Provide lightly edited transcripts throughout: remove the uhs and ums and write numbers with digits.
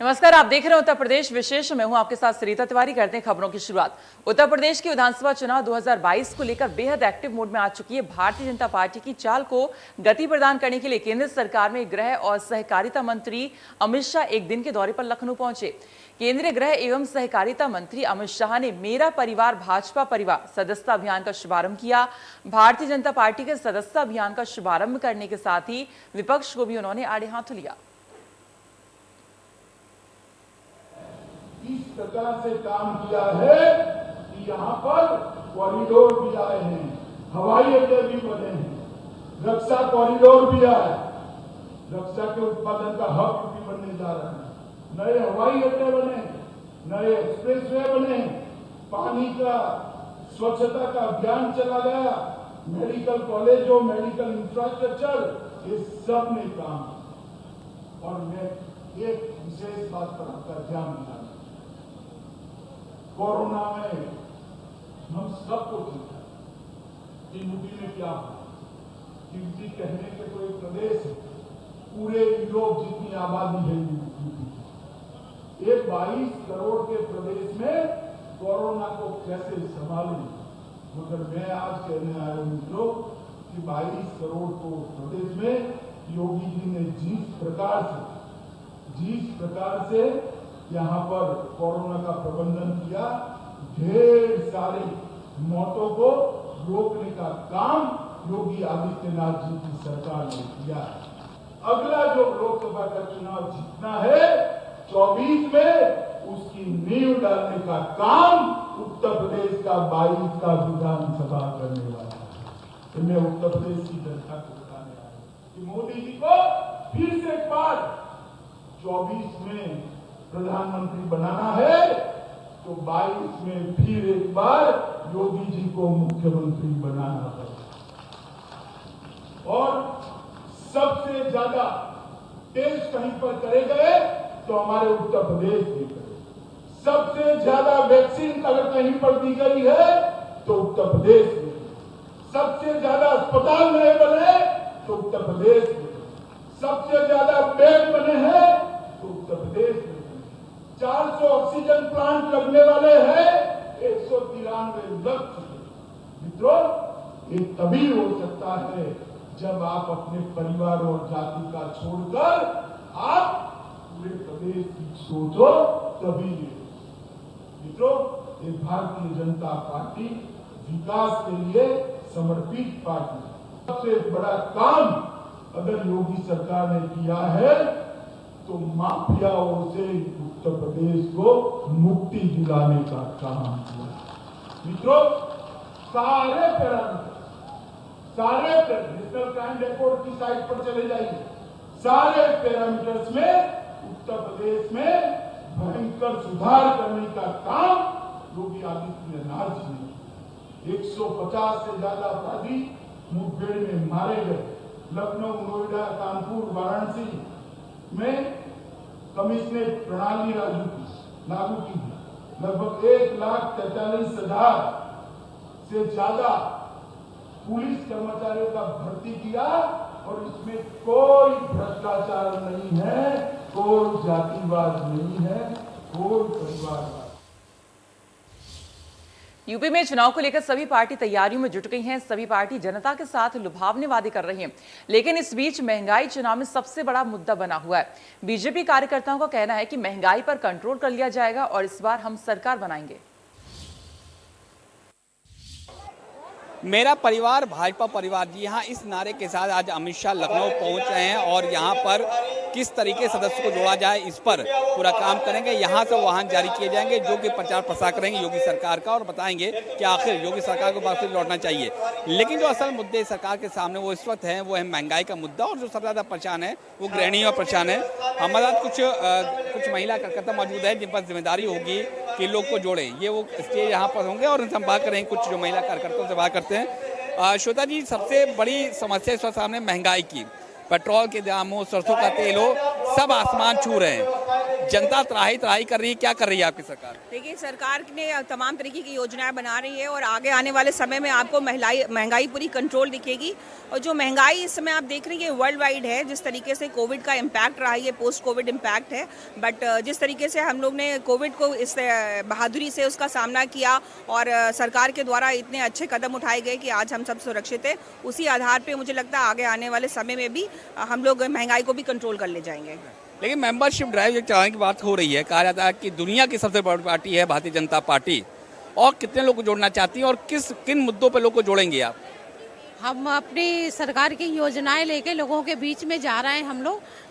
नमस्कार, आप देख रहे हैं उत्तर प्रदेश विशेष। मैं हूं आपके साथ सरिता तिवारी। करते हैं खबरों की शुरुआत। उत्तर प्रदेश की विधानसभा चुनाव 2022 को लेकर बेहद एक्टिव मोड में आ चुकी है भारतीय जनता पार्टी की चाल को गति प्रदान करने के लिए केंद्र सरकार में गृह और सहकारिता मंत्री अमित शाह एक दिन के दौरे पर लखनऊ पहुंचे। केंद्रीय गृह एवं सहकारिता मंत्री अमित शाह ने मेरा परिवार भाजपा परिवार सदस्यता अभियान का शुभारंभ किया। भारतीय जनता पार्टी के सदस्यता अभियान का शुभारंभ करने के साथ ही विपक्ष को भी उन्होंने आड़े हाथों लिया। इस प्रकार से काम किया है कि यहाँ पर कॉरिडोर भी आए हैं, हवाई अड्डे भी बने हैं, रक्षा कॉरिडोर भी आए, रक्षा के उत्पादन का हब भी बनने जा रहा है, नए हवाई अड्डे बने, नए एक्सप्रेसवे बने, पानी का स्वच्छता का अभियान चला गया, मेडिकल कॉलेजों, मेडिकल इंफ्रास्ट्रक्चर, ये सब ने काम। और मैं एक विशेष बात पर आपका ध्यान दिलाना, कोरोना में हम सबको देखा कि यूपी में क्या हुआ। गिनती कहने के तो एक प्रदेश है, पूरे यूरोप जितनी आबादी है यूपी, एक 22 करोड़ के प्रदेश में कोरोना को कैसे संभालें। मगर मैं आज कहने आया हूं मित्रों कि 22 करोड़ को प्रदेश में योगी जी ने जिस प्रकार से यहाँ पर कोरोना का प्रबंधन किया, ढेर सारे मौतों को रोकने का काम योगी आदित्यनाथ जी की सरकार ने किया। अगला जो लोकसभा का चुनाव जीतना है 24 में, उसकी नींव डालने का काम उत्तर प्रदेश का 22 का विधानसभा करने वाला है। तो मैं उत्तर प्रदेश की जनता को बताने आया हूं कि मोदी जी को फिर से एक बार 24 में प्रधानमंत्री बनाना है तो 22 में फिर एक बार योगी जी को मुख्यमंत्री बनाना है। और सबसे ज्यादा टेस्ट कहीं पर करे गए तो हमारे उत्तर प्रदेश में करे। सबसे ज्यादा वैक्सीन अगर कहीं पर दी गई है तो उत्तर प्रदेश में। सबसे ज्यादा अस्पताल नए बने तो उत्तर प्रदेश में। सबसे ज्यादा बेड बने हैं तो उत्तर प्रदेश में। 400 ऑक्सीजन प्लांट लगने वाले हैं, 193 लग चुके। मित्रों, ये तभी हो सकता है जब आप अपने परिवार और जाति का छोड़कर आप पूरे प्रदेश की सोचो, तभी। मित्रों, ये भारतीय जनता पार्टी विकास के लिए समर्पित पार्टी। सबसे बड़ा काम अगर योगी सरकार ने किया है तो माफियाओं से उत्तर प्रदेश को मुक्ति दिलाने का काम किया। मित्रों, सारे नेशनल क्राइम रिपोर्ट की साइट पर चले जाइए, सारे पैरामीटर्स में उत्तर प्रदेश में भयंकर सुधार करने का काम योगी आदित्यनाथ जी ने। 150 से ज्यादा अपराधी मुठभेड़ में मारे गए। लखनऊ, नोएडा, कानपुर, वाराणसी में कमिश्नरेट प्रणाली लागू की। लगभग 1,43,000 से ज्यादा पुलिस कर्मचारियों का भर्ती किया और इसमें कोई भ्रष्टाचार नहीं है, कोई जातिवाद नहीं है, कोई परिवारवाद। यूपी में चुनाव को लेकर सभी पार्टी तैयारियों में जुट गई हैं। सभी पार्टी जनता के साथ लुभावने वादे कर रही हैं, लेकिन इस बीच महंगाई चुनाव में सबसे बड़ा मुद्दा बना हुआ है। बीजेपी कार्यकर्ताओं का कहना है कि महंगाई पर कंट्रोल कर लिया जाएगा और इस बार हम सरकार बनाएंगे। मेरा परिवार भाजपा परिवार, जी हाँ, इस नारे के साथ आज अमित शाह लखनऊ पहुंच रहे हैं और यहाँ पर किस तरीके से सदस्य को जोड़ा जाए इस पर पूरा काम करेंगे। यहाँ से वाहन जारी किए जाएंगे जो कि प्रचार प्रसार करेंगे योगी सरकार का और बताएंगे कि आखिर योगी सरकार को वापस लौटना चाहिए। लेकिन जो असल मुद्दे सरकार के सामने वो इस वक्त हैं वो है महंगाई का मुद्दा, और जो सबसे ज़्यादा परेशान है वो गृहिणियों में परेशान है। हमारे साथ कुछ महिला कार्यकर्ता मौजूद है जिन पर जिम्मेदारी होगी कि लोग को जोड़े। ये वो स्टेज यहाँ पर होंगे और उनसे हम बात करेंगे, कुछ जो महिला कार्यकर्ताओं से बात करते हैं। श्वेता जी, सबसे बड़ी समस्या इस वक्त सामने महंगाई की, पेट्रोल के दाम हो, सरसों का तेल हो, सब आसमान छू रहे हैं। जनता त्राही त्राही कर रही है, क्या कर रही है आपकी सरकार? देखिए, सरकार ने तमाम तरीके की योजनाएं बना रही है और आगे आने वाले समय में आपको महंगाई पूरी कंट्रोल दिखेगी। और जो महंगाई इस समय आप देख रही है वर्ल्ड वाइड है, जिस तरीके से कोविड का इम्पैक्ट रहा है, ये पोस्ट कोविड इम्पैक्ट है। बट जिस तरीके से हम लोग ने कोविड को इस बहादुरी से उसका सामना किया और सरकार के द्वारा इतने अच्छे कदम उठाए गए कि आज हम सब सुरक्षित हैं, उसी आधार पर मुझे लगता है आगे आने वाले समय में भी हम लोग महंगाई को भी कंट्रोल कर ले जाएंगे। लेकिन मेंबरशिप ड्राइव जो चलाने की बात हो रही है, कहा जाता है कि दुनिया की सबसे बड़ी पार्टी है भारतीय जनता पार्टी, और कितने लोग को जोड़ना चाहती है और किन मुद्दों पर लोग को जोड़ेंगे आप? हम अपनी सरकार की योजनाएं लेके लोगों के बीच में जा रहे हैं। हम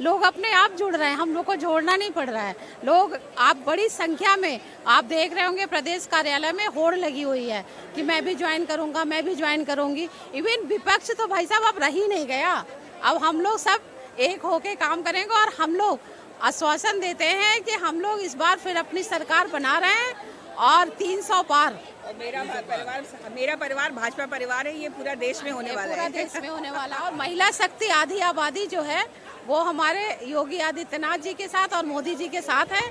लोग अपने आप जुड़ रहे हैं, हम लोग को जोड़ना नहीं पड़ रहा है। लोग आप बड़ी संख्या में आप देख रहे होंगे प्रदेश कार्यालय में होड़ लगी हुई है कि मैं भी ज्वाइन करूंगा, मैं भी ज्वाइन करूंगी। इवन विपक्ष तो भाई साहब अब रही नहीं गया। अब हम लोग सब एक होके काम करेंगे और हम लोग आश्वासन देते हैं कि हम लोग इस बार फिर अपनी सरकार बना रहे हैं और 300 पार। और मेरा परिवार भाजपा परिवार है, ये पूरा देश में होने वाला है। पूरा देश में होने वाला है। और महिला शक्ति आधी आबादी जो है वो हमारे योगी आदित्यनाथ जी के साथ और मोदी जी के साथ है।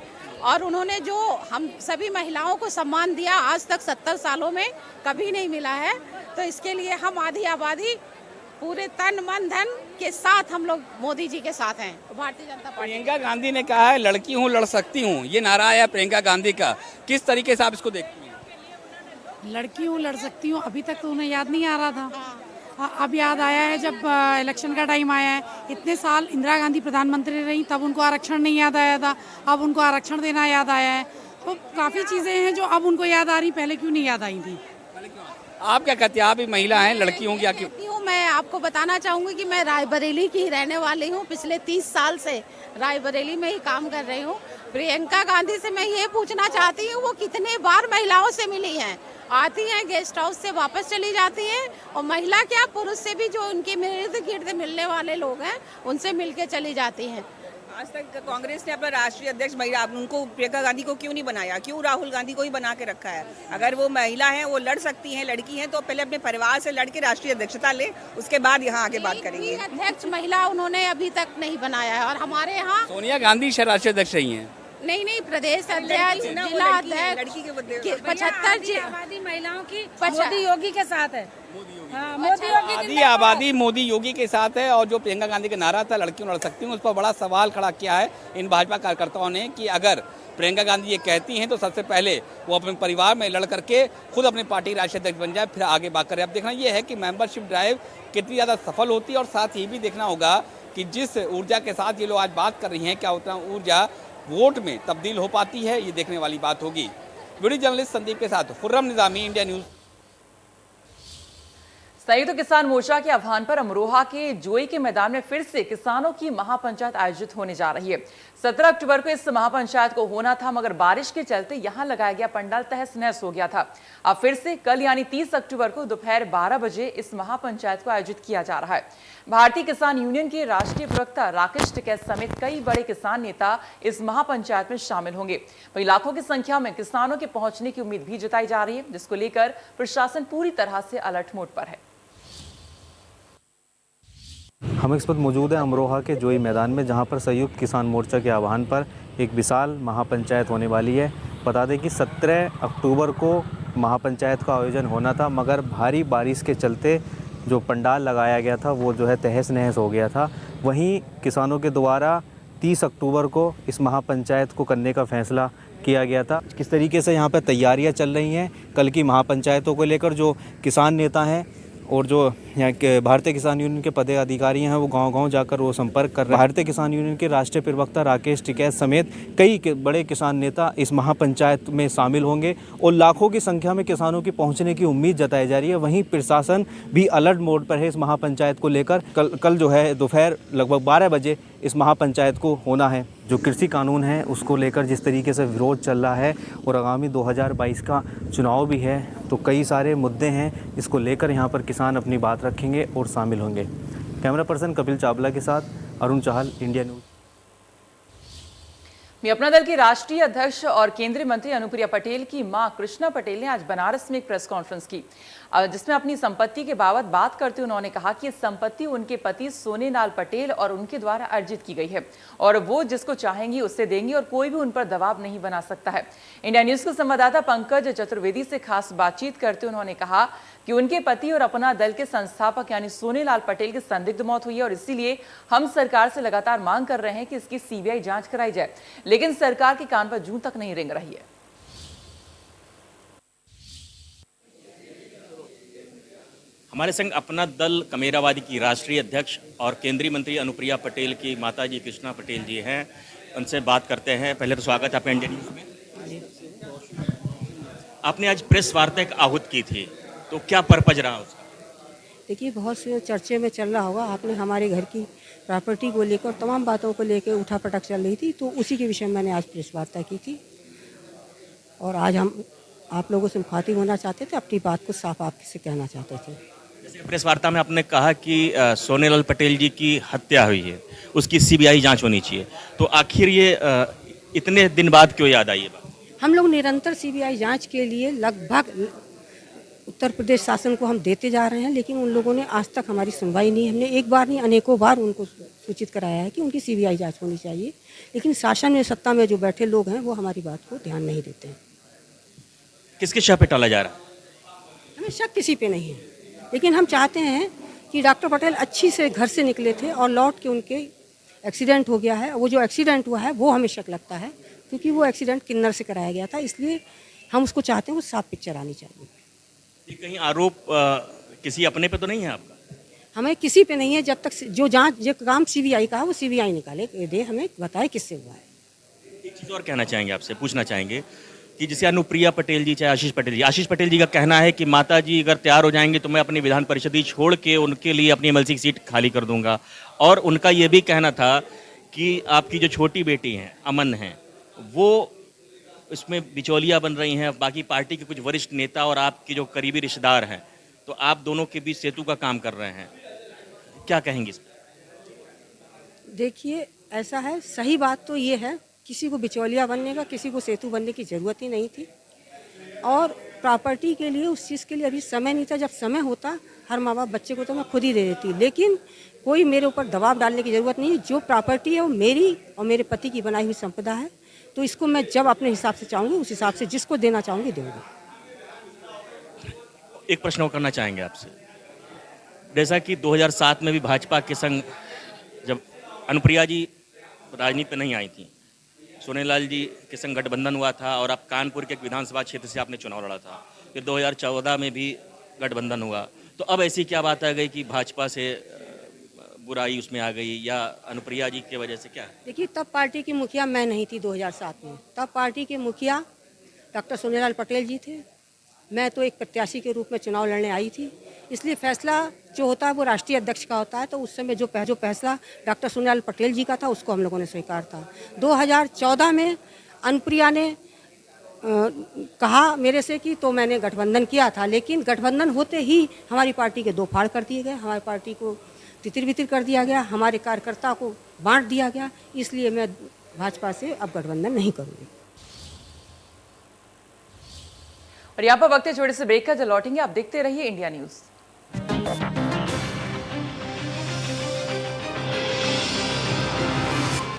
और उन्होंने जो हम सभी महिलाओं को सम्मान दिया आज तक 70 सालों में कभी नहीं मिला है, तो इसके लिए हम आधी आबादी पूरे तन मन धन के साथ हम लोग मोदी जी के साथ हैं, भारतीय जनता पार्टी। प्रियंका गांधी ने कहा है लड़की हूँ लड़ सकती हूँ, ये नारा है प्रियंका गांधी का, किस तरीके से आप इसको देखती हैं? लड़की हूँ लड़ सकती हूँ, अभी तक तो उन्हें याद नहीं आ रहा था। अब याद आया है जब इलेक्शन का टाइम आया है। इतने साल इंदिरा गांधी प्रधानमंत्री रही तब उनको आरक्षण नहीं याद आया था, अब उनको आरक्षण देना याद आया है। तो काफ़ी चीज़ें हैं जो अब उनको याद आ रही, पहले क्यों नहीं याद आई थी। आप क्या कहते हैं, आप भी महिला हैं, लड़की होंगी, क्यों? मैं आपको बताना चाहूंगी कि मैं रायबरेली की रहने वाली हूँ। पिछले 30 साल से रायबरेली में ही काम कर रही हूँ। प्रियंका गांधी से मैं ये पूछना चाहती हूँ वो कितने बार महिलाओं से मिली हैं। आती हैं गेस्ट हाउस से वापस चली जाती हैं, और महिला क्या पुरुष से भी जो उनके इर्द गिर्द मिलने वाले लोग हैं उनसे मिलके चली जाती हैं। आज तक कांग्रेस ने अपना राष्ट्रीय अध्यक्ष महिला उनको प्रियंका गांधी को क्यों नहीं बनाया? क्यों राहुल गांधी को ही बना के रखा है? अगर वो महिला हैं, वो लड़ सकती हैं, लड़की हैं, तो पहले अपने परिवार से लड़ के राष्ट्रीय अध्यक्षता ले, उसके बाद यहाँ आगे बात करेंगे। अध्यक्ष महिला उन्होंने अभी तक नहीं बनाया है। और हमारे यहाँ सोनिया गांधी शायद राष्ट्रीय अध्यक्ष रही हैं। नहीं, प्रदेश अध्यक्ष, जिला अध्यक्ष, लड़की के बदले 75 आबादी महिलाओं की मोदी योगी के साथ है। आधी आबादी मोदी योगी के साथ है। और जो प्रियंका गांधी का नारा था लड़कियों लड़ सकती हूँ, उस पर बड़ा सवाल खड़ा किया है इन भाजपा कार्यकर्ताओं ने कि अगर प्रियंका गांधी ये कहती हैं तो सबसे पहले वो अपने परिवार में लड़ करके खुद अपनी पार्टी राष्ट्रीय अध्यक्ष बन जाए, फिर आगे बात करें। अब देखना ये है कि मेंबरशिप ड्राइव कितनी ज़्यादा सफल होती है, और साथ ये भी देखना होगा कि जिस ऊर्जा के साथ ये लोग आज बात कर रही हैं, क्या उतना ऊर्जा वोट में तब्दील हो पाती है, ये देखने वाली बात होगी। वीडियो जर्नलिस्ट संदीप के साथ खुर्रम निजामी, इंडिया न्यूज़। संयुक्त किसान मोर्चा के आह्वान पर अमरोहा के जोई के मैदान में फिर से किसानों की महापंचायत आयोजित होने जा रही है। 17 अक्टूबर को इस महापंचायत को होना था, मगर बारिश के चलते यहां लगाया गया पंडाल तहस नहस हो गया था। अब फिर से कल यानी 30 अक्टूबर को दोपहर 12 बजे इस महापंचायत को आयोजित किया जा रहा है। भारतीय किसान यूनियन के राष्ट्रीय प्रवक्ता राकेश टिकैत समेत कई बड़े किसान नेता इस महापंचायत में शामिल होंगे। वहीं लाखों की संख्या में किसानों के पहुंचने की उम्मीद भी जताई जा रही है, जिसको लेकर प्रशासन पूरी तरह से अलर्ट मोड पर है। हम इस वक्त मौजूद हैं अमरोहा के जोई मैदान में, जहां पर संयुक्त किसान मोर्चा के आह्वान पर एक विशाल महापंचायत होने वाली है। बता दें कि 17 अक्टूबर को महापंचायत का आयोजन होना था, मगर भारी बारिश के चलते जो पंडाल लगाया गया था वो जो है तहस नहस हो गया था। वहीं किसानों के द्वारा 30 अक्टूबर को इस महापंचायत को करने का फैसला किया गया था। किस तरीके से यहाँ पर तैयारियाँ चल रही हैं कल की महापंचायतों को लेकर, जो किसान नेता हैं और जो यहाँ के भारतीय किसान यूनियन के पदाधिकारी हैं वो गांव-गांव जाकर वो संपर्क कर रहे हैं। भारतीय किसान यूनियन के राष्ट्रीय प्रवक्ता राकेश टिकैत समेत कई बड़े किसान नेता इस महापंचायत में शामिल होंगे और लाखों की संख्या में किसानों की पहुंचने की उम्मीद जताई जा रही है। वहीं प्रशासन भी अलर्ट मोड पर है इस महापंचायत को लेकर। कल जो है दोपहर लगभग 12 बजे इस महापंचायत को होना है। जो कृषि कानून है उसको लेकर जिस तरीके से विरोध चल रहा है और आगामी 2022 का चुनाव भी है, तो कई सारे मुद्दे हैं, इसको लेकर यहाँ पर किसान अपनी बात रखेंगे और शामिल होंगे। कैमरा पर्सन कपिल चावला के साथ अरुण चाहल, इंडिया न्यूज़। अपना दल की राष्ट्रीय अध्यक्ष और केंद्रीय मंत्री अनुप्रिया पटेल की मां कृष्णा पटेल ने आज बनारस में एक प्रेस कॉन्फ्रेंस की। जिसमें अपनी संपत्ति के बाबत बात करते हुए उन्होंने कहा कि ये संपत्ति उनके पति सोनेलाल पटेल और उनके द्वारा अर्जित की गई है और वो जिसको चाहेंगी उससे देंगी और कोई भी उन पर दबाव नहीं बना सकता है। इंडिया न्यूज के संवाददाता पंकज चतुर्वेदी से खास बातचीत करते उन्होंने कहा कि उनके पति और अपना दल के संस्थापक यानी सोनेलाल पटेल की संदिग्ध मौत हुई है और इसीलिए हम सरकार से लगातार मांग कर रहे हैं कि इसकी सीबीआई जांच कराई जाए, लेकिन सरकार के कान पर जूं तक नहीं रेंग रही है। हमारे संग अपना दल कमेरावादी की राष्ट्रीय अध्यक्ष और केंद्रीय मंत्री अनुप्रिया पटेल की माताजी कृष्णा पटेल जी हैं, उनसे बात करते हैं। पहले तो स्वागत है आपका इंडिया न्यूज़ में। आपने आज प्रेस वार्ता एक आहूत की थी, तो क्या पर्पज रहा उसका? देखिए, बहुत से चर्चे में चल रहा होगा, आपने हमारे घर की प्रॉपर्टी को लेकर तमाम बातों को लेकर उठापटक चल रही थी, तो उसी के विषय में मैंने आज प्रेस वार्ता की थी और आज हम आप लोगों से मुखातिब होना चाहते थे, अपनी बात को साफ आपसे कहना चाहते थे। जैसे प्रेस वार्ता में आपने कहा कि सोनेलाल पटेल जी की हत्या हुई है, उसकी सीबीआई जांच होनी चाहिए, तो आखिर ये इतने दिन बाद क्यों याद आई ये बात? हम लोग निरंतर सीबीआई जांच के लिए लगभग उत्तर प्रदेश शासन को हम देते जा रहे हैं, लेकिन उन लोगों ने आज तक हमारी सुनवाई नहीं। हमने एक बार नहीं अनेकों बार उनको सूचित कराया है कि उनकी सीबीआई जांच होनी चाहिए, लेकिन शासन में सत्ता में जो बैठे लोग हैं वो हमारी बात को ध्यान नहीं देते हैं। किसके शव पे टाला जा रहा है? हमें शक किसी पे नहीं है, लेकिन हम चाहते हैं कि डॉक्टर पटेल अच्छी से घर से निकले थे और लौट के उनके एक्सीडेंट हो गया है। वो जो एक्सीडेंट हुआ है वो हमें शक लगता है, क्योंकि वो एक्सीडेंट किन्नर से कराया गया था, इसलिए हम उसको चाहते हैं वो साफ पिक्चर आनी चाहिए। ये कहीं आरोप किसी अपने पे तो नहीं है आपका? हमें किसी पे नहीं है, जब तक जो जांच जो काम सीबीआई का है वो सीबीआई निकाले दे, हमें बताए किससे हुआ है। एक चीज़ और कहना चाहेंगे, आपसे पूछना चाहेंगे कि जैसे अनुप्रिया पटेल जी चाहे आशीष पटेल जी का कहना है कि माता जी अगर तैयार हो जाएंगे तो मैं अपनी विधान परिषद ही छोड़ के उनके लिए अपनी एमएलसी की सीट खाली कर दूंगा, और उनका ये भी कहना था कि आपकी जो छोटी बेटी हैं अमन हैं वो इसमें बिचौलिया बन रही हैं, बाकी पार्टी के कुछ वरिष्ठ नेता और आपके जो करीबी रिश्तेदार हैं, तो आप दोनों के बीच सेतु का काम कर रहे हैं, क्या कहेंगे इस पर? देखिए, ऐसा है, सही बात तो ये है, किसी को बिचौलिया बनने का, किसी को सेतु बनने की ज़रूरत ही नहीं थी, और प्रॉपर्टी के लिए उस चीज़ के लिए अभी समय नहीं था। जब समय होता हर माँ बाप बच्चे को तो मैं खुद ही दे देती, लेकिन कोई मेरे ऊपर दबाव डालने की ज़रूरत नहीं। जो प्रॉपर्टी है वो मेरी और मेरे पति की बनाई हुई संपदा है, तो इसको मैं जब अपने हिसाब से चाहूँगी उस हिसाब से जिसको देना चाहूँगी दूँगी। एक प्रश्न और करना चाहेंगे आपसे, जैसा कि 2007 में भी भाजपा के संग जब अनुप्रिया जी राजनीति में नहीं आई थी, सोनेलाल जी के संग गठबंधन हुआ था और आप कानपुर के एक विधानसभा क्षेत्र से आपने चुनाव लड़ा था, फिर 2014 में भी गठबंधन हुआ, तो अब ऐसी क्या बात आ गई कि भाजपा से बुराई उसमें आ गई, या अनुप्रिया जी की वजह से क्या? देखिए, तब पार्टी की मुखिया मैं नहीं थी 2007 में, तब पार्टी के मुखिया डॉक्टर सोनेलाल पटेल जी थे। मैं तो एक प्रत्याशी के रूप में चुनाव लड़ने आई थी, इसलिए फैसला जो होता है वो राष्ट्रीय अध्यक्ष का होता है, तो उस समय जो फैसला डॉक्टर सोनेलाल पटेल जी का था उसको हम लोगों ने स्वीकार था। 2014 में अनुप्रिया ने कहा मेरे से कि तो मैंने गठबंधन किया था, लेकिन गठबंधन होते ही हमारी पार्टी के दो फाड़ कर दिए गए, हमारी पार्टी को तितिर बितिर कर दिया गया, हमारे कार्यकर्ता को बांट दिया गया, इसलिए मैं भाजपा से अब गठबंधन नहीं करूँगी। और यहाँ पर वक्त है छोटे से ब्रेक का, जब लौटेंगे आप देखते रहिए इंडिया न्यूज।